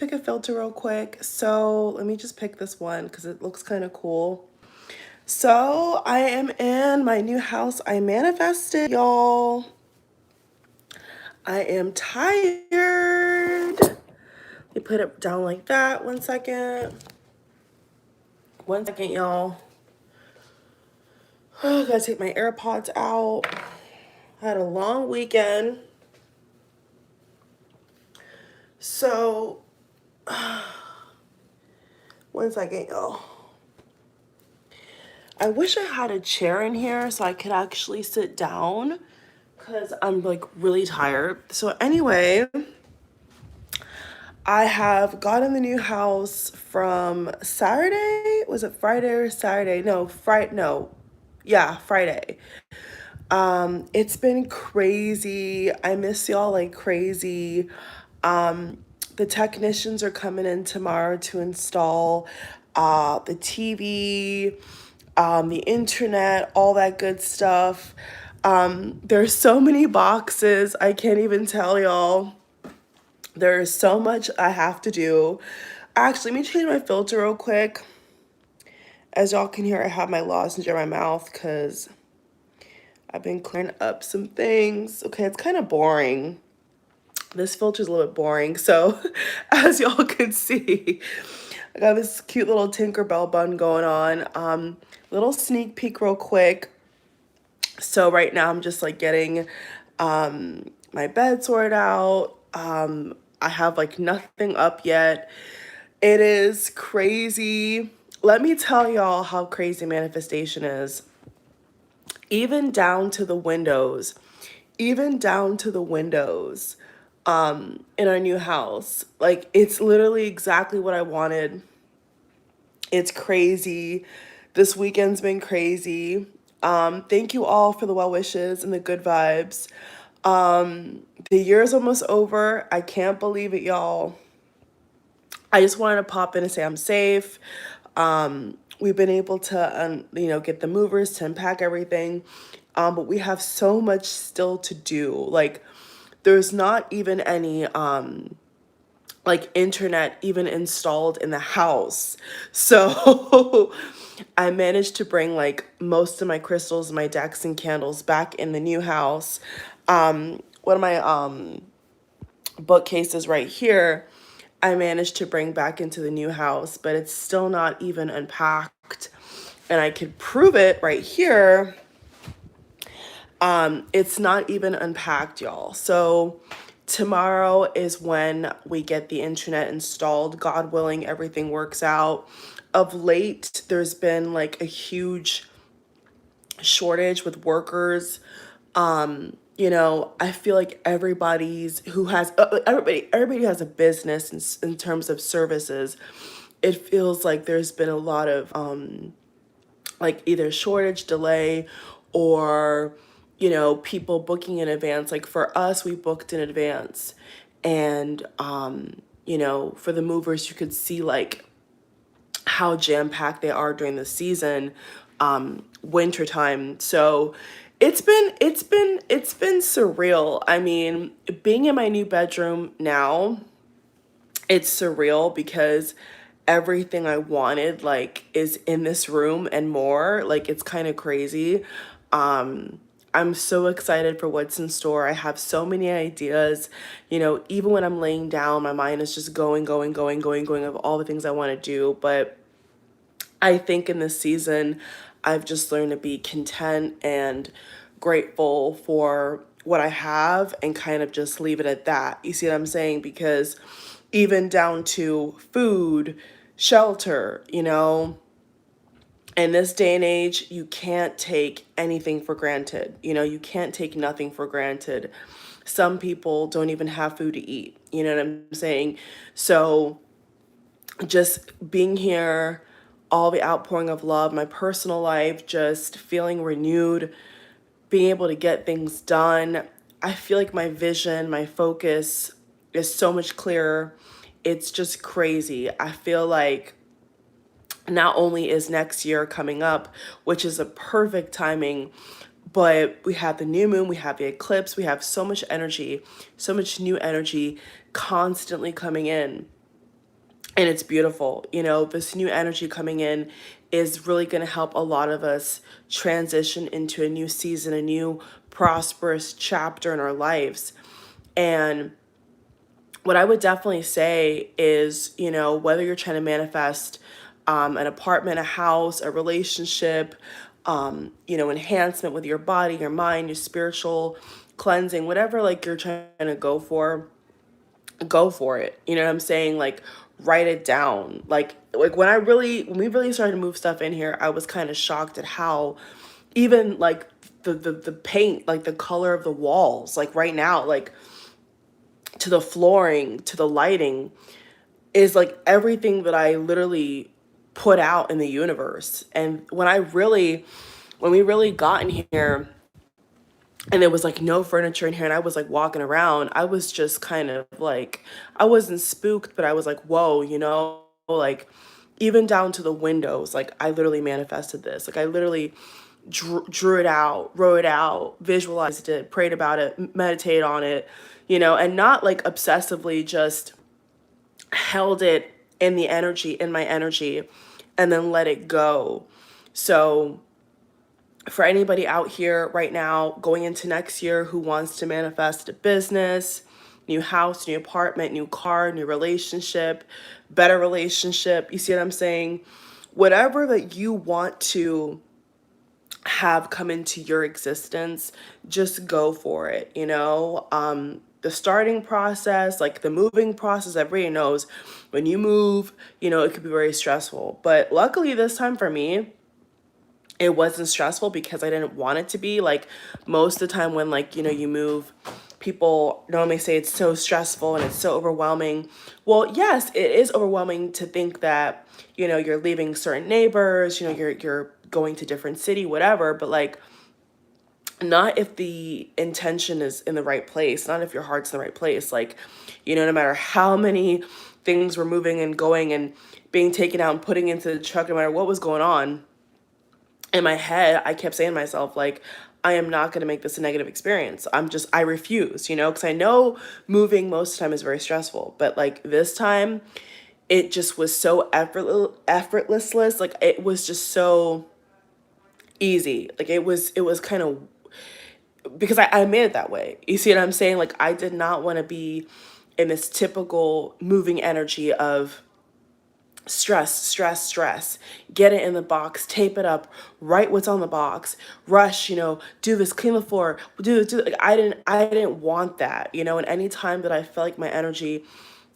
pick a filter real quick. So let me just pick this one because it looks kind of cool. So I am in my new house. I manifested, y'all. I am tired. Let me put it down like that. 1 second. 1 second, y'all. Oh, gotta take my AirPods out. I had a long weekend. So, 1 second, y'all. I wish I had a chair in here so I could actually sit down because I'm like really tired. So, anyway, I have gotten the new house from Saturday. Was it Friday or Saturday? No, Friday. No, yeah, Friday. It's been crazy. I miss y'all like crazy. The technicians are coming in tomorrow to install the TV, the internet, all that good stuff. There's so many boxes. I can't even tell y'all. There's so much I have to do. Actually, let me change my filter real quick. As y'all can hear, I have my lozenge in my mouth because I've been clearing up some things. Okay, it's kind of boring. This filter's a little bit boring. So, as y'all can see, I got this cute little Tinkerbell bun going on. Little sneak peek real quick. So right now I'm just like getting my bed sorted out. I have like nothing up yet. It is crazy. Let me tell y'all how crazy manifestation is. Even down to the windows, even down to the windows in our new house. Like it's literally exactly what I wanted. It's crazy. This weekend's been crazy. Thank you all for the well wishes and the good vibes. The year's almost over. I can't believe it, y'all. I just wanted to pop in and say I'm safe. We've been able to, get the movers to unpack everything. But we have so much still to do. Like, there's not even any, like internet even installed in the house. So I managed to bring like most of my crystals, my decks and candles back in the new house. One of my bookcases right here, I managed to bring back into the new house, but it's still not even unpacked. And I could prove it right here. It's not even unpacked, y'all. So tomorrow is when we get the internet installed. God willing, everything works out. Of late, there's been like a huge shortage with workers. I feel like everybody has a business in terms of services. It feels like there's been a lot of like either shortage, delay, or people booking in advance. Like for us, we booked in advance, and for the movers, you could see like how jam-packed they are during the season, wintertime. So it's been surreal. I mean, being in my new bedroom now, it's surreal because everything I wanted like is in this room and more. Like it's kind of crazy. I'm so excited for what's in store. I have so many ideas. Even when I'm laying down, my mind is just going, going, going, going, going of all the things I want to do. But I think in this season, I've just learned to be content and grateful for what I have and kind of just leave it at that. You see what I'm saying? Because even down to food, shelter, in this day and age, you can't take anything for granted. You can't take nothing for granted. Some people don't even have food to eat. You know what I'm saying? So just being here, all the outpouring of love, my personal life, just feeling renewed, being able to get things done. I feel like my vision, my focus is so much clearer. It's just crazy. I feel like not only is next year coming up, which is a perfect timing, but we have the new moon, we have the eclipse, we have so much energy, so much new energy constantly coming in. and it's beautiful. You know, this new energy coming in is really going to help a lot of us transition into a new season, a new prosperous chapter in our lives. And what I would definitely say is, you know, whether you're trying to manifest an apartment, a house, a relationship, you know, enhancement with your body, your mind, your spiritual cleansing, whatever like you're trying to go for it. You know what I'm saying? Like write it down. Like when we really started to move stuff in here, I was kind of shocked at how even like the paint, like the color of the walls, like right now, like to the flooring, to the lighting is like everything that I literally put out in the universe. And when we really got in here and there was like no furniture in here and I was like walking around, I was just kind of like, I wasn't spooked, but I was like, whoa, you know, like even down to the windows, like I literally manifested this. Like I literally drew it out, wrote it out, visualized it, prayed about it, meditated on it, you know, and not like obsessively, just held it in the energy, in my energy, and then let it go. So for anybody out here right now going into next year who wants to manifest a business, new house, new apartment, new car, new relationship, better relationship, you see what I'm saying? Whatever that you want to have come into your existence, just go for it, you know? The starting process, like the moving process, everybody knows when you move, you know, it could be very stressful. But luckily this time for me, it wasn't stressful because I didn't want it to be. Like most of the time when like, you know, you move, people normally say it's so stressful and it's so overwhelming. Well, yes, it is overwhelming to think that, you know, you're leaving certain neighbors, you know, you're going to different city, whatever, but like not if the intention is in the right place, not if your heart's in the right place. Like, you know, no matter how many things were moving and going and being taken out and putting into the truck, no matter what was going on, in my head, I kept saying to myself, like, I am not going to make this a negative experience. I refuse, you know, because I know moving most of the time is very stressful. But like this time, it just was so effortless. Like it was just so easy. Like it was kind of, because I made it that way. You see what I'm saying? Like I did not want to be in this typical moving energy of stress, get it in the box, tape it up, write what's on the box, rush, you know, do this, clean the floor, do this, like I didn't want that, you know. And any time that I felt like my energy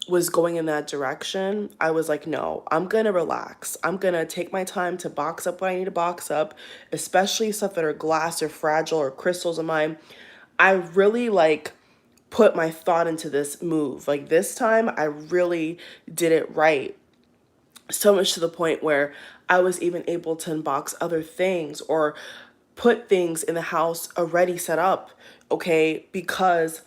was going in that direction, I was like, no, I'm gonna relax. I'm gonna take my time to box up what I need to box up, especially stuff that are glass or fragile or crystals of mine. I really like put my thought into this move. Like this time I really did it right, so much to the point where I was even able to unbox other things or put things in the house already set up, okay, because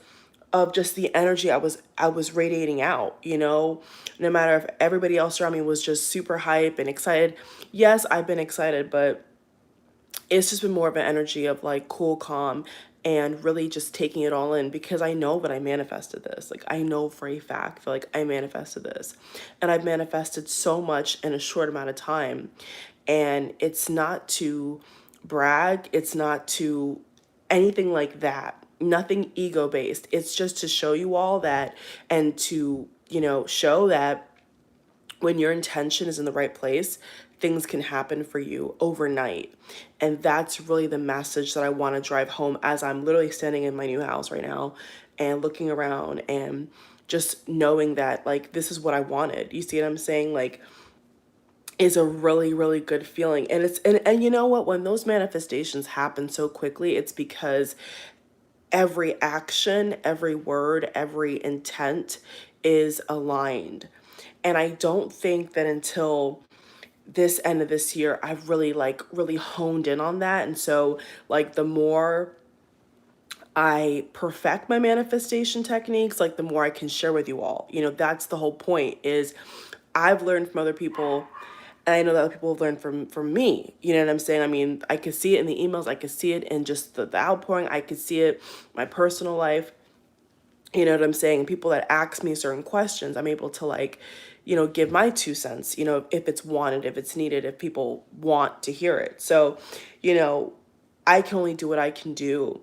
of just the energy I was radiating out, you know. No matter if everybody else around me was just super hype and excited. Yes, I've been excited, but it's just been more of an energy of like cool, calm, and really just taking it all in because I know that I manifested this. Like I know for a fact, feel like I manifested this. And I've manifested so much in a short amount of time. And it's not to brag, it's not to anything like that. Nothing ego based. It's just to show you all that and to, you know, show that when your intention is in the right place, things can happen for you overnight. And that's really the message that I want to drive home as I'm literally standing in my new house right now and looking around and just knowing that like this is what I wanted. You see what I'm saying? Like is a really really good feeling. And and you know what, when those manifestations happen so quickly, it's because every action, every word, every intent is aligned. And I don't think that until this end of this year I've really like really honed in on that. And so like the more I perfect my manifestation techniques, like the more I can share with you all. You know, that's the whole point is I've learned from other people and I know that other people have learned from me. You know what I'm saying? I mean, I could see it in the emails, I could see it in just the outpouring, I could see it in my personal life. You know what I'm saying? People that ask me certain questions, I'm able to like, give my 2 cents, if it's wanted, if it's needed, if people want to hear it. So, you know, I can only do what I can do.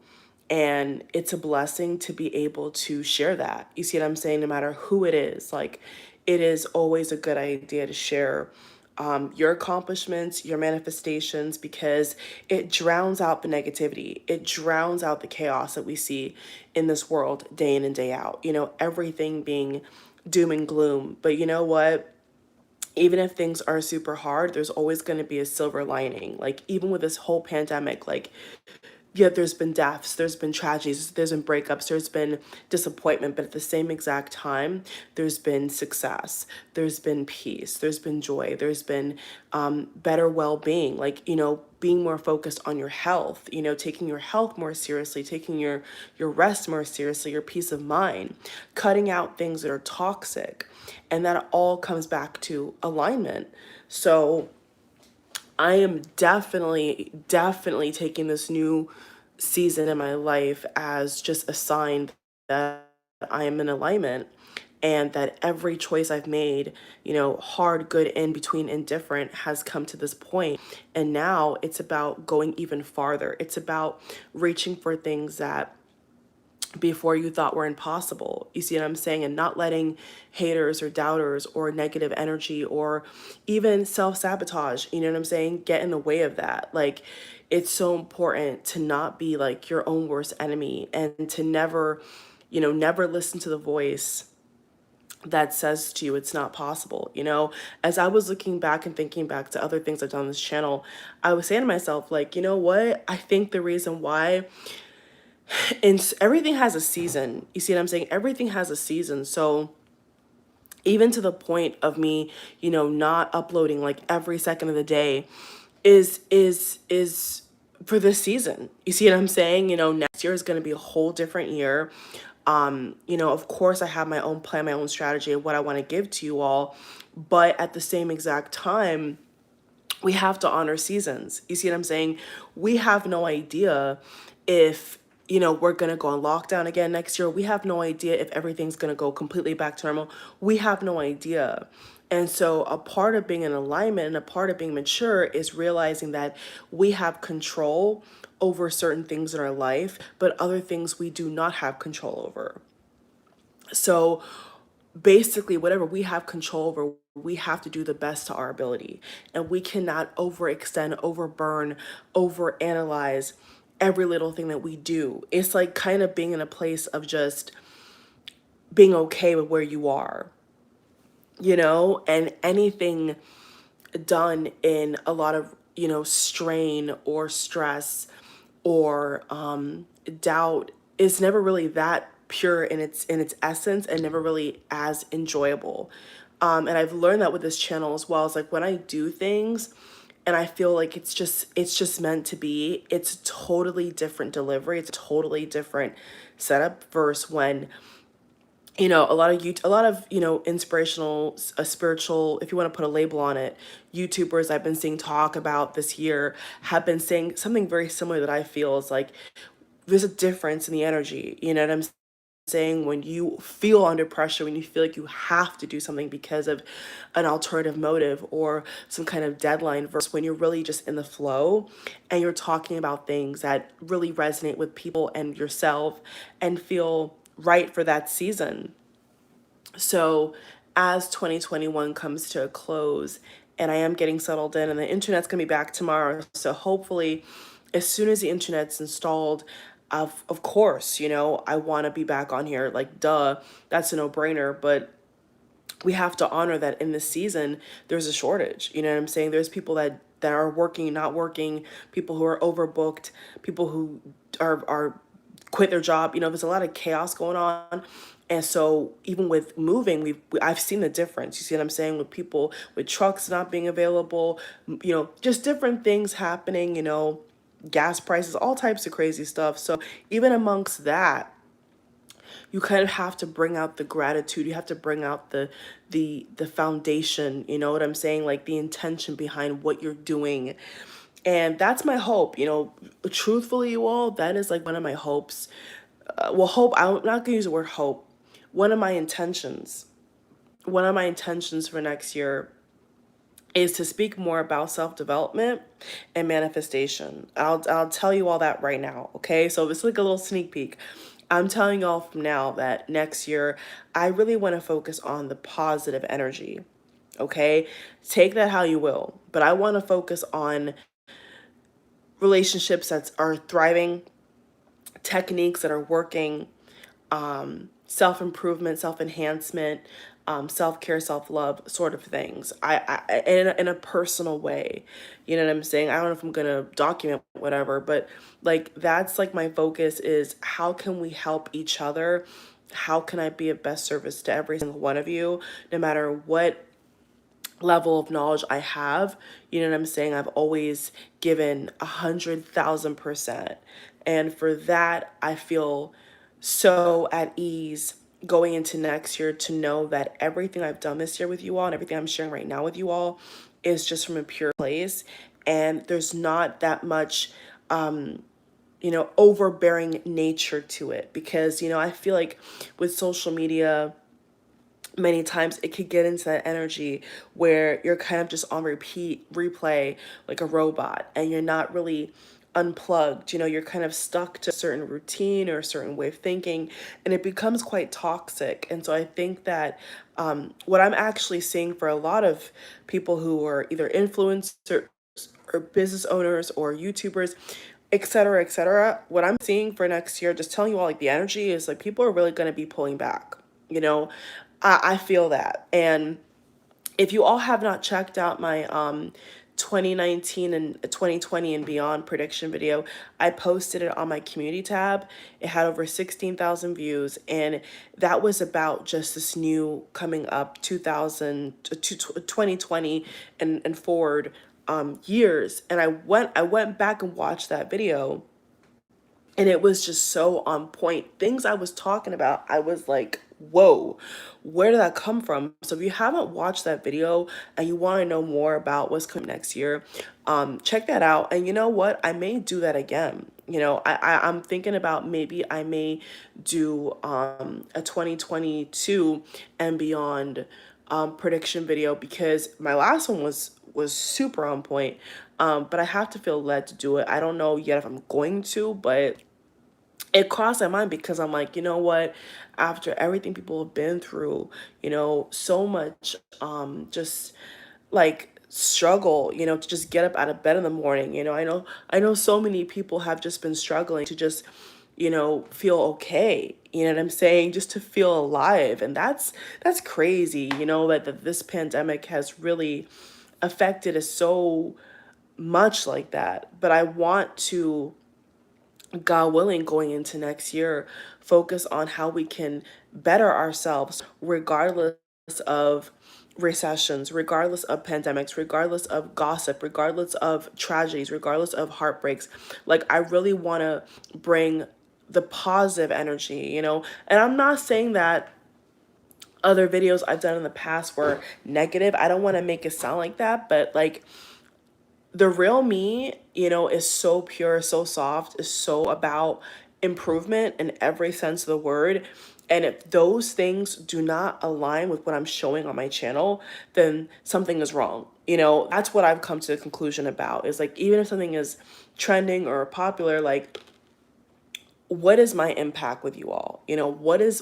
And it's a blessing to be able to share that. You see what I'm saying? No matter who it is, like, it is always a good idea to share your accomplishments, your manifestations, because it drowns out the negativity. It drowns out the chaos that we see in this world day in and day out. Everything being doom and gloom. But you know what? Even if things are super hard, there's always going to be a silver lining. Like, even with this whole pandemic, like, yeah, there's been deaths, there's been tragedies, there's been breakups, there's been disappointment, but at the same exact time, there's been success, there's been peace, there's been joy, there's been better well-being, like, being more focused on your health, taking your health more seriously, taking your rest more seriously, your peace of mind, cutting out things that are toxic. And that all comes back to alignment. So I am definitely, definitely taking this new season in my life as just a sign that I am in alignment, and that every choice I've made, hard, good, in between, indifferent, has come to this point. And now it's about going even farther. It's about reaching for things that before you thought were impossible. You see what I'm saying? And not letting haters or doubters or negative energy or even self-sabotage, you know what I'm saying, get in the way of that. Like, it's so important to not be like your own worst enemy, and to never, never listen to the voice that says to you it's not possible. As I was looking back and thinking back to other things I've done on this channel, I was saying to myself, like, you know what? I think the reason why, and everything has a season. You see what I'm saying? Everything has a season. So even to the point of me, not uploading like every second of the day is for this season. You see what I'm saying? Next year is going to be a whole different year. Of course I have my own plan, my own strategy of what I want to give to you all, but at the same exact time, we have to honor seasons. You see what I'm saying? We have no idea if, we're going to go on lockdown again next year. We have no idea if everything's going to go completely back to normal. We have no idea. And so a part of being in alignment and a part of being mature is realizing that we have control over certain things in our life, but other things we do not have control over. So basically, whatever we have control over, we have to do the best to our ability. And we cannot overextend, overburn, overanalyze every little thing that we do. It's like kind of being in a place of just being okay with where you are, and anything done in a lot of, strain or stress or doubt is never really that pure in its essence, and never really as enjoyable. And I've learned that with this channel as well. It's like, when I do things and I feel like it's just meant to be, it's totally different delivery, it's a totally different setup versus when, a lot of, inspirational, spiritual, if you want to put a label on it, YouTubers I've been seeing talk about this year have been saying something very similar, that I feel is like, there's a difference in the energy. You know what I'm saying? When you feel under pressure, when you feel like you have to do something because of an alternative motive or some kind of deadline, versus when you're really just in the flow and you're talking about things that really resonate with people and yourself and feel right for that season. So as 2021 comes to a close, and I am getting settled in, and the internet's gonna be back tomorrow, so hopefully as soon as the internet's installed, of course, I want to be back on here, like, duh, that's a no-brainer. But we have to honor that in this season there's a shortage. You know what I'm saying? There's people that are working, not working, people who are overbooked, people who are quit their job. There's a lot of chaos going on. And so even with moving, I've seen the difference. You see what I'm saying? With people, with trucks not being available, just different things happening, gas prices, all types of crazy stuff. So even amongst that, you kind of have to bring out the gratitude. You have to bring out the foundation, you know what I'm saying? Like, the intention behind what you're doing. And that's my hope, truthfully, you all, that is like one of my hopes. Hope, I'm not gonna use the word hope. One of my intentions one of my intentions for next year is to speak more about self-development and manifestation. I'll tell you all that right now, okay? So it's like a little sneak peek. I'm telling y'all from now that next year I really want to focus on the positive energy, okay? Take that how you will, but I want to focus on relationships that are thriving, techniques that are working, self improvement, self enhancement, self care, self love sort of things. In a personal way, you know what I'm saying. I don't know if I'm gonna document whatever, but like that's like my focus is how can we help each other? How can I be of best service to every single one of you, no matter what level of knowledge I have? You know what I'm saying? I've always given 100,000%. And for that, I feel so at ease going into next year to know that everything I've done this year with you all and everything I'm sharing right now with you all is just from a pure place. And there's not that much, overbearing nature to it because, I feel like with social media, many times it could get into that energy where you're kind of just on replay like a robot and you're not really unplugged. You're kind of stuck to a certain routine or a certain way of thinking, and it becomes quite toxic. And so I think that what I'm actually seeing for a lot of people who are either influencers or business owners or YouTubers, et cetera, what I'm seeing for next year, just telling you all, like, the energy is like people are really going to be pulling back. you know I feel that. And if you all have not checked out my 2019 and 2020 and beyond prediction video, I posted it on my community tab. It had over 16,000 views, and that was about just this new coming up 2020 and forward years. And I went back and watched that video, and it was just so on point. Things I was talking about, I was like, whoa, where did that come from? So if you haven't watched that video and you want to know more about what's coming next year, check that out. And you know what? I may do that again. I'm thinking about maybe I may do a 2022 and beyond prediction video, because my last one was super on point. But I have to feel led to do it. I don't know yet if I'm going to, but it crossed my mind because I'm like, you know what? After everything people have been through, so much just like struggle, to just get up out of bed in the morning. I know so many people have just been struggling to just, feel okay. You know what I'm saying? Just to feel alive. And that's crazy, that this pandemic has really affected us so much like that. But I want to, God willing, going into next year, focus on how we can better ourselves regardless of recessions, regardless of pandemics, regardless of gossip, regardless of tragedies, regardless of heartbreaks. Like, I really want to bring the positive energy, And I'm not saying that other videos I've done in the past were negative. I don't want to make it sound like that, but like, the real me, is so pure, so soft, is so about improvement in every sense of the word. And if those things do not align with what I'm showing on my channel, then something is wrong. That's what I've come to the conclusion about, is like, even if something is trending or popular, like, what is my impact with you all? What is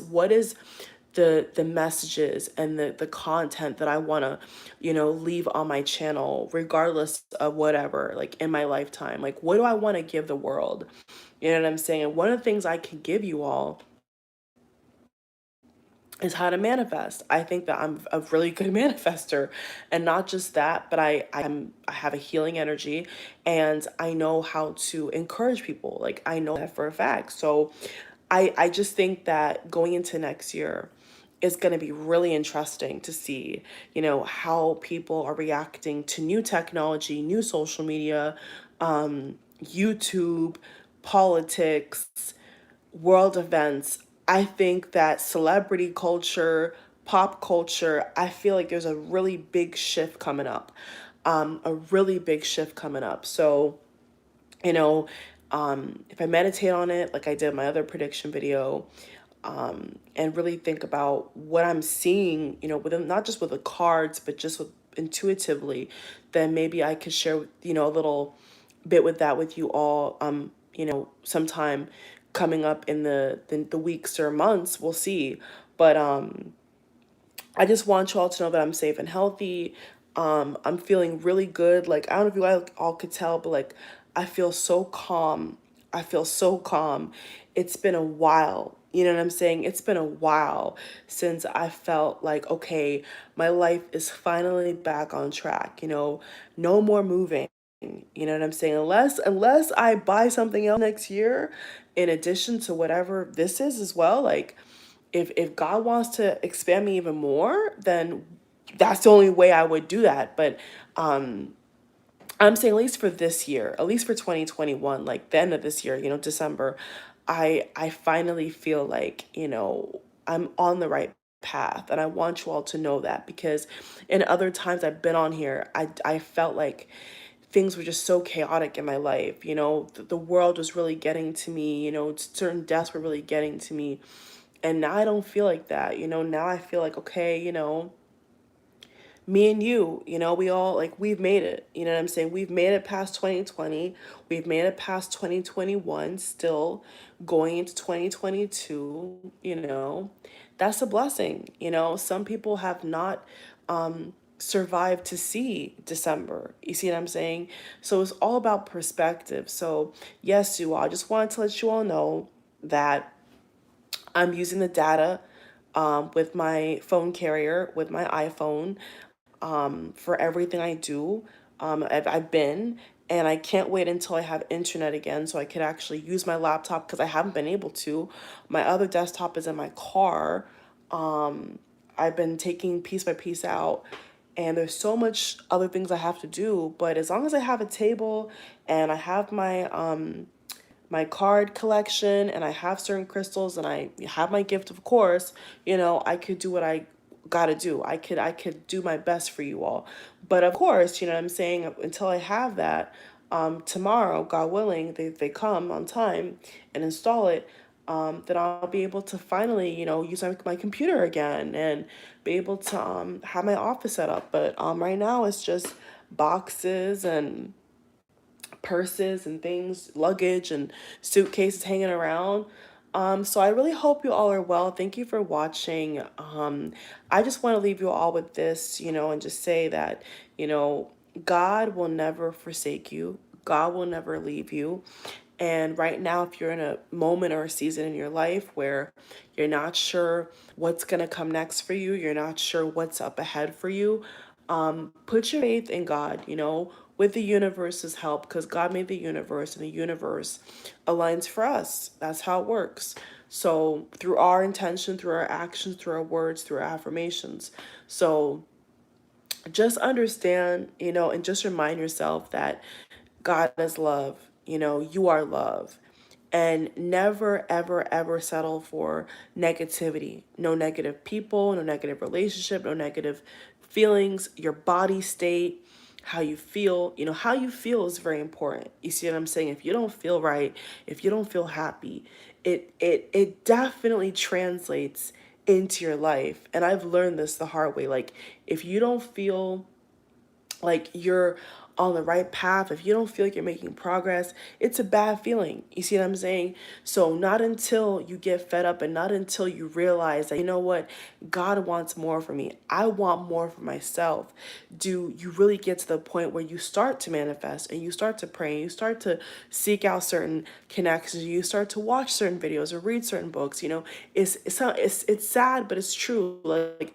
the messages and the content that I want to, leave on my channel, regardless of whatever, like, in my lifetime. Like, what do I want to give the world? You know what I'm saying? And one of the things I can give you all is how to manifest. I think that I'm a really good manifester, and not just that, but I have a healing energy, and I know how to encourage people. Like, I know that for a fact. So I just think that going into next year is going to be really interesting to see, how people are reacting to new technology, new social media, YouTube, politics, world events. I think that celebrity culture, pop culture, I feel like there's a really big shift coming up. A really big shift coming up. So, you know, if I meditate on it, like I did my other prediction video, and really think about what I'm seeing, within, not just with the cards, but just with intuitively, then maybe I could share, a little bit with that with you all, sometime coming up in the weeks or months, we'll see. But I just want you all to know that I'm safe and healthy. I'm feeling really good. Like, I don't know if you all could tell, but like, I feel so calm. I feel so calm. It's been a while. You know what I'm saying? It's been a while since I felt like, okay, my life is finally back on track. No more moving. You know what I'm saying? Unless I buy something else next year, in addition to whatever this is as well, like, if God wants to expand me even more, then that's the only way I would do that. But I'm saying, at least for this year, at least for 2021, like the end of this year, December, I finally feel like, I'm on the right path. And I want you all to know that, because in other times I've been on here, I felt like things were just so chaotic in my life. The world was really getting to me, certain deaths were really getting to me. And now I don't feel like that. Now I feel like, okay, me and you, we all, like, we've made it. You know what I'm saying? We've made it past 2020. We've made it past 2021, still going into 2022, That's a blessing. Some people have not survived to see December. You see what I'm saying? So it's all about perspective. So yes, you all, I just wanted to let you all know that I'm using the data with my phone carrier, with my iPhone, for everything I do. I've been, and I can't wait until I have internet again so I could actually use my laptop, because I haven't been able to. My other desktop is in my car. I've been taking piece by piece out, and there's so much other things I have to do. But as long as I have a table and I have my card collection and I have certain crystals and I have my gift, of course, I could do what I gotta do. I could do my best for you all. But of course, you know what I'm saying, until I have that, tomorrow, God willing, they come on time and install it, then I'll be able to finally, use my computer again and be able to have my office set up. But right now it's just boxes and purses and things, luggage and suitcases hanging around. So I really hope you all are well. Thank you for watching. I just want to leave you all with this, and just say that, God will never forsake you. God will never leave you. And right now, if you're in a moment or a season in your life where you're not sure what's going to come next for you, you're not sure what's up ahead for you, put your faith in God, with the universe's help, because God made the universe and the universe aligns for us. That's how it works. So, through our intention, through our actions, through our words, through our affirmations. So, just understand, and just remind yourself that God is love. You are love. And never, ever, ever settle for negativity. No negative people, no negative relationship, no negative feelings, your body state, how you feel. How you feel is very important. You see what I'm saying? If you don't feel right, if you don't feel happy, it definitely translates into your life. And I've learned this the hard way. Like, if you don't feel like you're on the right path, if you don't feel like you're making progress, it's a bad feeling. You see what I'm saying? So not until you get fed up and not until you realize that, what, God wants more for me, I want more for myself, do you really get to the point where you start to manifest and you start to pray and you start to seek out certain connections, you start to watch certain videos or read certain books. It's sad, but it's true. Like,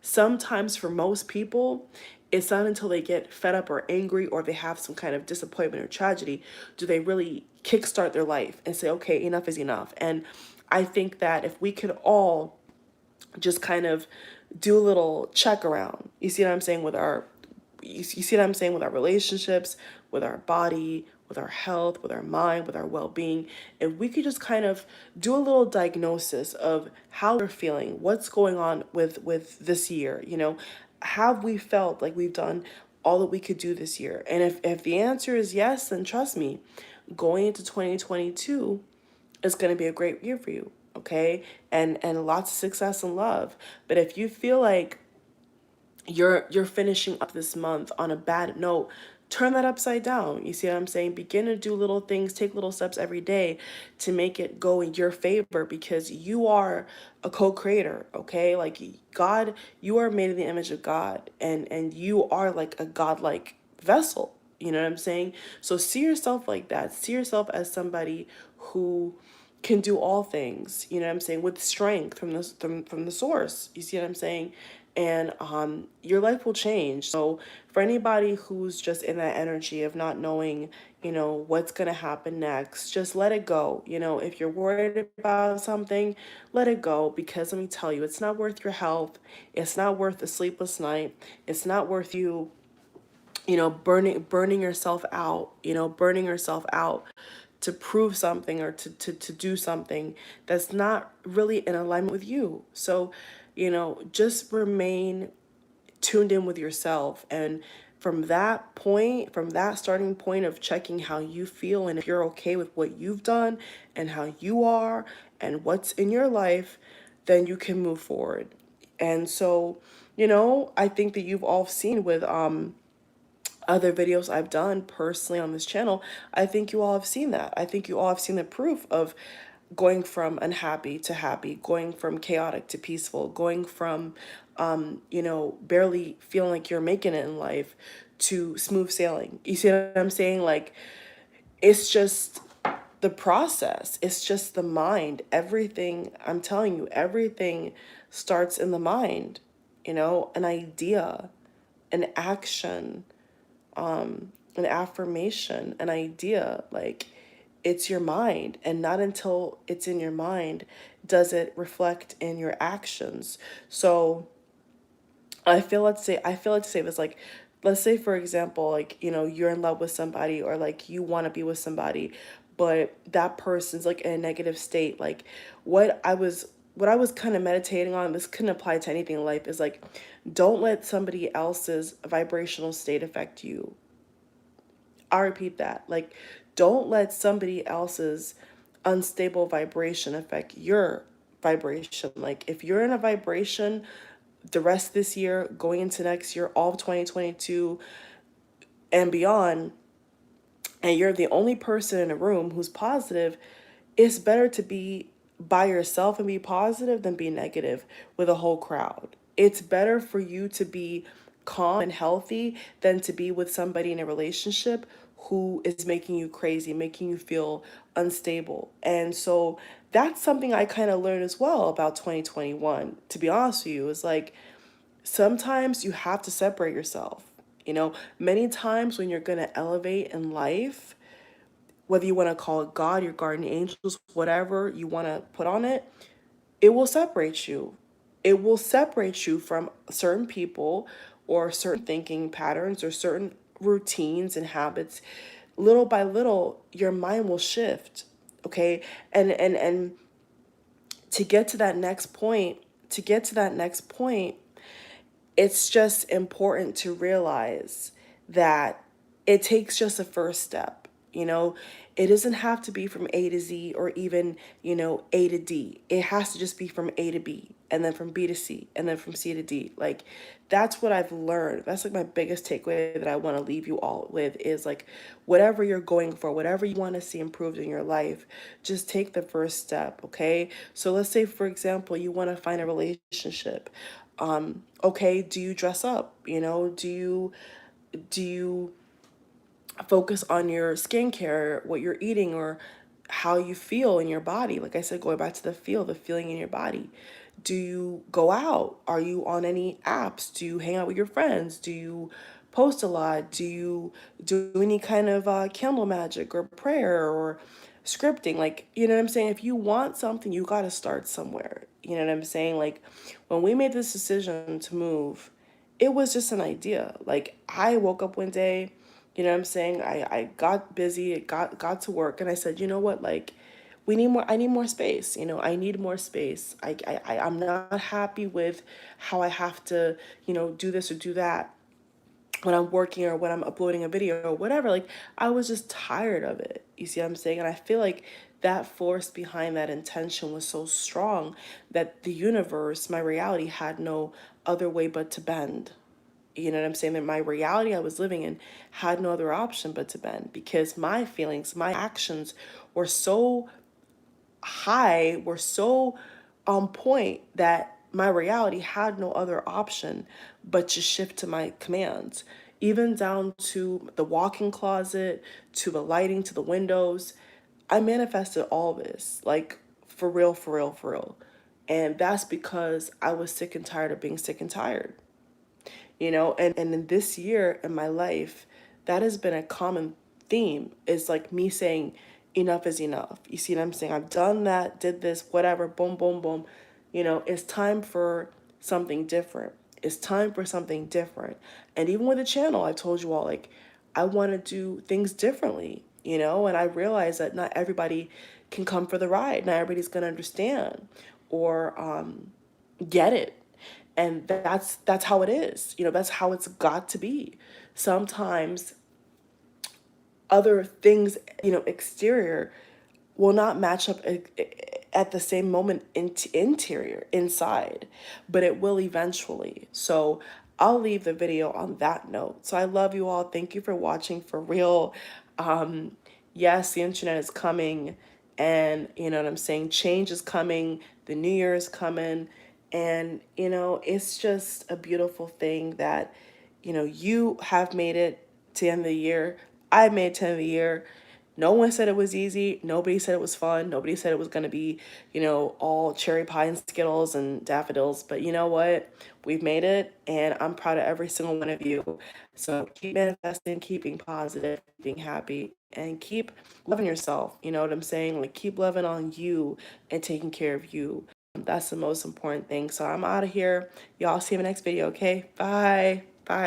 sometimes for most people, it's not until they get fed up or angry or they have some kind of disappointment or tragedy do they really kickstart their life and say, okay, enough is enough. And I think that if we could all just kind of do a little check around, you see what I'm saying, you see what I'm saying, with our relationships, with our body, with our health, with our mind, with our well-being, if we could just kind of do a little diagnosis of how we're feeling, what's going on with this year, have we felt like we've done all that we could do this year? And if the answer is yes, then trust me, going into 2022 is going to be a great year for you. okay? And lots of success and love. But if you feel like you're finishing up this month on a bad note, turn that upside down. You see what I'm saying? Begin to do little things, take little steps every day to make it go in your favor, because you are a co-creator, okay? Like God, you are made in the image of God, and you are like a godlike vessel. You know what I'm saying? So see yourself like that. See yourself as somebody who can do all things, you know what I'm saying, with strength from from the source. You see what I'm saying? And your life will change. So for anybody who's just in that energy of not knowing, what's gonna happen next, just let it go. If you're worried about something, let it go, because let me tell you, it's not worth your health. It's not worth a sleepless night. It's not worth you, burning yourself out, burning yourself out to prove something, or to do something that's not really in alignment with you. So, just remain tuned in with yourself. And from that point, from that starting point of checking how you feel and if you're okay with what you've done and how you are and what's in your life, then you can move forward. And so, I think that you've all seen with other videos I've done personally on this channel, I think you all have seen that. I think you all have seen the proof of going from unhappy to happy, going from chaotic to peaceful, going from, barely feeling like you're making it in life to smooth sailing. You see what I'm saying? Like, it's just the process, it's just the mind. Everything, I'm telling you, everything starts in the mind, an idea, an action, an affirmation, an idea. Like, it's your mind, and not until it's in your mind does it reflect in your actions. So I feel like to say this, like, let's say for example, like, you're in love with somebody, or like you want to be with somebody, but that person's like in a negative state. Like, what I was kind of meditating on, this couldn't apply to anything in life, is like, don't let somebody else's vibrational state affect you. I repeat that. Like, don't let somebody else's unstable vibration affect your vibration. Like, if you're in a vibration the rest of this year, going into next year, all of 2022 and beyond, and you're the only person in a room who's positive, it's better to be by yourself and be positive than be negative with a whole crowd. It's better for you to be calm and healthy than to be with somebody in a relationship who is making you crazy, making you feel unstable. And so that's something I kind of learned as well about 2021. To be honest with you, is like, sometimes you have to separate yourself. Many times when you're going to elevate in life, whether you want to call it God, your guardian angels, whatever you want to put on it, it will separate you. It will separate you from certain people, or certain thinking patterns, or certain routines and habits. Little by little, your mind will shift. Okay. And to get to that next point, to get to that next point, it's just important to realize that it takes just a first step. It doesn't have to be from A to Z, or even, A to D. It has to just be from A to B, and then from B to C, and then from C to D. Like, that's what I've learned. That's like my biggest takeaway that I want to leave you all with, is like, whatever you're going for, whatever you want to see improved in your life, just take the first step, okay? So let's say, for example, you want to find a relationship. Okay, do you dress up? Do you focus on your skincare, what you're eating, or how you feel in your body? Like I said, going back to the feeling in your body. Do you go out? Are you on any apps? Do you hang out with your friends? Do you post a lot? Do you do any kind of candle magic or prayer or scripting? Like, you know what I'm saying? If you want something, you got to start somewhere. You know what I'm saying? Like, when we made this decision to move, it was just an idea. Like, I woke up one day, you know what I'm saying? I got busy, got to work, and I said, you know what, like, I need more space. I need more space. I'm not happy with how I have to, do this or do that when I'm working, or when I'm uploading a video or whatever. Like, I was just tired of it. You see what I'm saying? And I feel like that force behind that intention was so strong that the universe, my reality, had no other way but to bend. You know what I'm saying? That my reality I was living in had no other option but to bend, because my feelings, my actions were so high, were so on point, that my reality had no other option but to shift to my commands, even down to the walk-in closet, to the lighting, to the windows. I manifested all this, like, for real, for real, for real. And that's because I was sick and tired of being sick and tired. And in this year in my life, that has been a common theme, is like me saying enough is enough. You see what I'm saying? I've done that, did this, whatever, boom, boom, boom. It's time for something different. It's time for something different. And even with the channel, I told you all, like, I want to do things differently, and I realize that not everybody can come for the ride. Not everybody's going to understand or get it. And that's how it is. That's how it's got to be. Sometimes other things, exterior, will not match up at the same moment interior, inside, but it will eventually. So I'll leave the video on that note. So I love you all. Thank you for watching, for real. Yes, the internet is coming, and you know what I'm saying? Change is coming, the new year is coming, and it's just a beautiful thing that you have made it to the end of the year. I made it to the end of the year. No one said it was easy. Nobody said it was fun. Nobody said it was going to be, all cherry pie and Skittles and daffodils. But you know what? We've made it, and I'm proud of every single one of you. So keep manifesting, keeping positive, being happy, and keep loving yourself. You know what I'm saying? Like, keep loving on you and taking care of you. That's the most important thing. So I'm out of here. Y'all see you in the next video, okay? Bye. Bye.